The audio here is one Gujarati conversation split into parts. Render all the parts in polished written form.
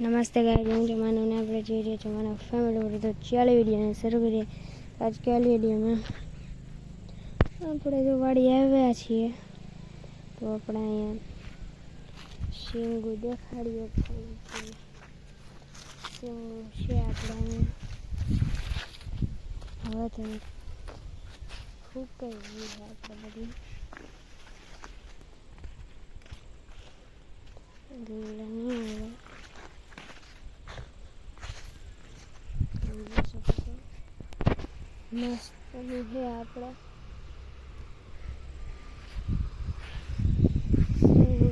नमस्ते गाइस, હું છું માનવ ને આપણે જોઈ રહ્યા છો મારા ફેમિલી પર. તો ચાલો વિડીયોને શરૂ કરીએ. આજકાલ વિડીયોમાં આપણે જો વાડી આવ્યા છીએ તો આપણે અહીંયા શીંગું દેખાડીએ. શીંગું છે આપણે અહીંયા હવે તો ફૂકાઈ ગયું છે આપણે બધી લીલા નહીં આવે. મસ્ત છે આપણે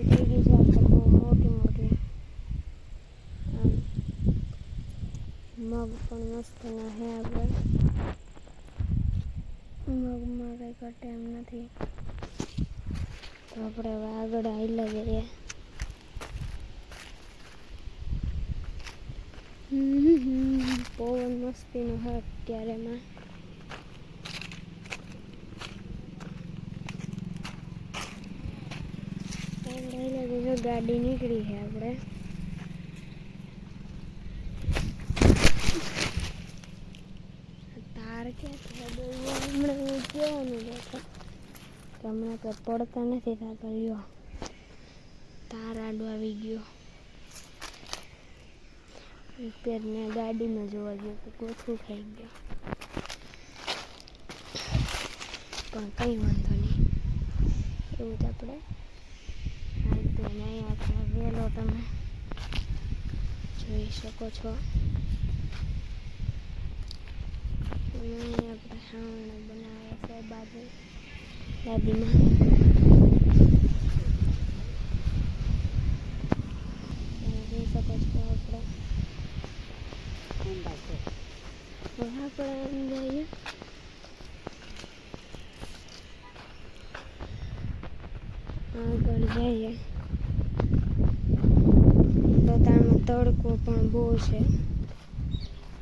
થઈ ગઈ છે આપણે બહુ મોટી મોટી. મગ પણ મસ્ત ના છે આપણે. મગમાં કઈ ઘટે એમ નથી. તો આપણે હવે આગળ આવેલા જઈએ. પવન મસ્તીનો હોય અત્યારેમાં. ગાડી નીકળી છે આપણે. તાર ક્યાંથી હમણાં કહેવાનું રહેશે કે હમણાં તો પડતા નથી થતા. લ્યો તાર આડો આવી ગયો. પેરને ગાડીમાં જોવા ગયો તો કોથું ખાઈ ગયો, પણ કંઈ વાંધો નહીં. એવું જ આપણે અહીંયા આપણે વેલો તમે જોઈ શકો છો. અહીંયા આપણે ખાવાનું બનાવે છે બાજુ દાદીમાં. જોઈ શકો છો આપણે. આપણે એમ જઈએ આગળ જઈએ તો તારમાં તડકો પણ બહુ છે,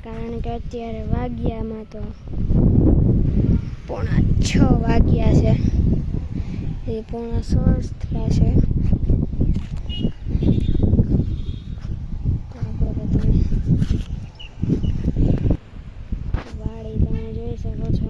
કારણ કે અત્યારે વાગ્યામાં તો 5:45 વાગ્યા છે. એ 5:45 થયા છે. વાડી તમે જોઈ શકો છો.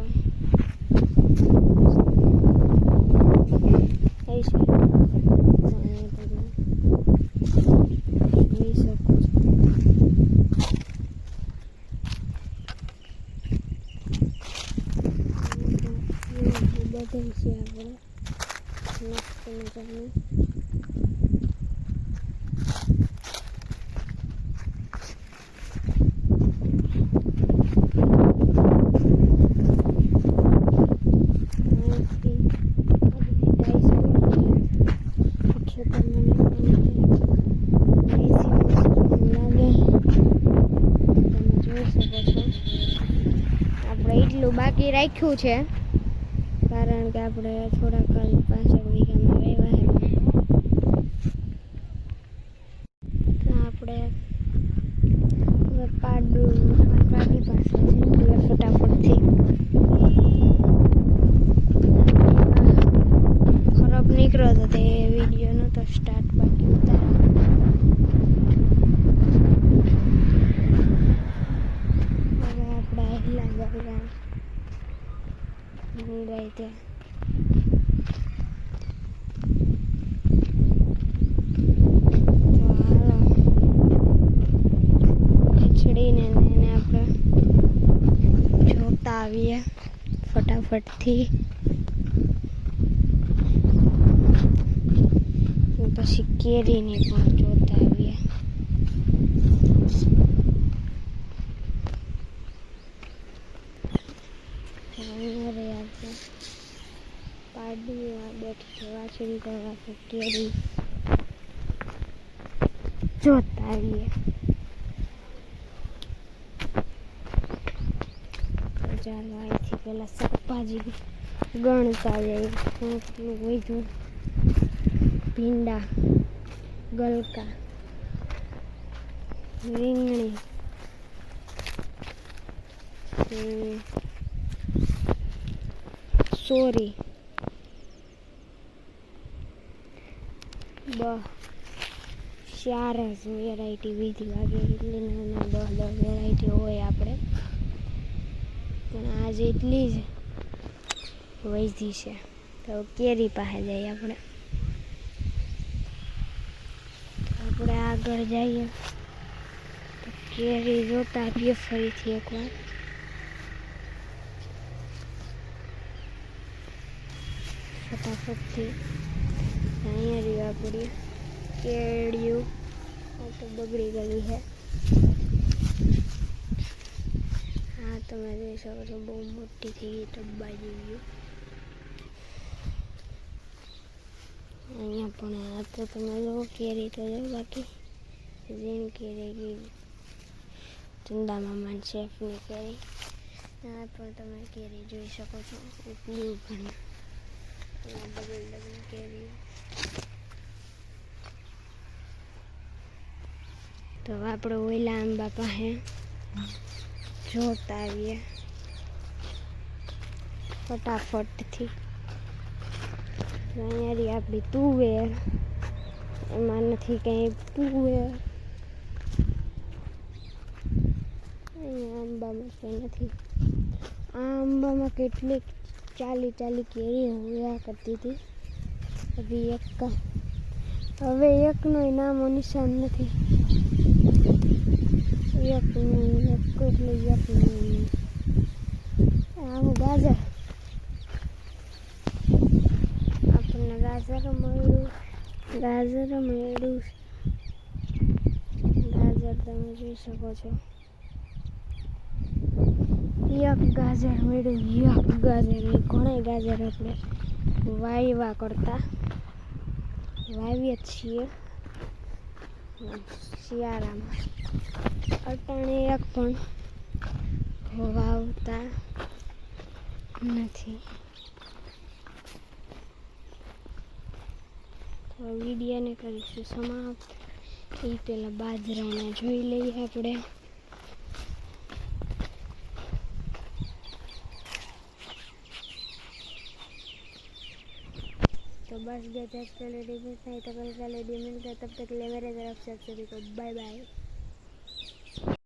બધું છે આપણે મસ્ત મજાનું. આપણે એટલું બાકી રાખ્યું છે કારણ કે આપણે થોડાક 5 વીઘામાં રહેવા છે. તો આપણે હવે પાડી પાસે છે ફટાફટથી ખરાબ નીકળ્યો હતો તે વિડીયો નહોતો સ્ટાર્ટ બાકી ઉતારા. હવે આપણે આટલા ગયા નીકળાય ત્યાં. ખીચડીને એને આપણે જોતા આવીએ ફટાફટથી. પછી કેરીને પણ જોતા આવીએ. પાડી બેઠી છે વાછડી કરવા કેરી જોતા આવીએ. ચાલો અહીંથી પેલા શાકભાજી ગણતા જઈએ. કેટલું વધ્યું. ભીંડા, ગલકા, રીંગણી, સોરી, 4 જ વેરાયટી વીધી લાગે, એટલી નાના 10 વેરાયટી હોય આપણે, પણ આજે એટલી જ વૈધી છે. તો કેરી પાસે જઈએ આપણે આગળ જઈએ તો કેરી જોતા આપીએ ફરીથી એકવાર. ફટાફટથી અહીંયા રહ્યું આપણી કેળિયું, આ તો બગડી ગઈ છે. હા તમે જોઈ શકો છો, બહુ મોટી થઈ ગઈ, ટબ્બા જેવી. અહીંયા પણ આ તો તમે જો કેરી તો જો, બાકી ઝીણ કેરી ગઈ, ચંદા મામા શેફની કેરી. આ પણ તમે કેરી જોઈ શકો છો, એટલી ઘણી ડબલ કેરી. તો આપણે ઓલા આંબા પાસે જોતા આવીએ ફટાફટથી. અહીંયા આપણી તુવેર, એમાં નથી કંઈ તુવેર. અહીંયા આંબામાં કંઈ નથી. આ આંબામાં કેટલીક 40 કેરી હોયા કરતી હતી. હવે એકનું નામો નિશાન નથી. આવું ગાજર, આપણને ગાજર મળ્યું. ગાજર તમે જોઈ શકો છો, એક ગાજર મળ્યું. ઘણા ગાજર આપણે વાવ્યા કરતા વાવીએ છીએ શિયાળામાં. અટાણે એક પણ વાવતા નથી. તો વિડીયોને કરીશું સમાપ્ત. એ પહેલાં બાજરાને જોઈ લઈએ આપણે. तो बस गए थे, आज का वीडियो में इतना ही। तो कल का वीडियो मिलता है, तब तक के लिए मेरे तरफ से आप सभी को बाय बाय।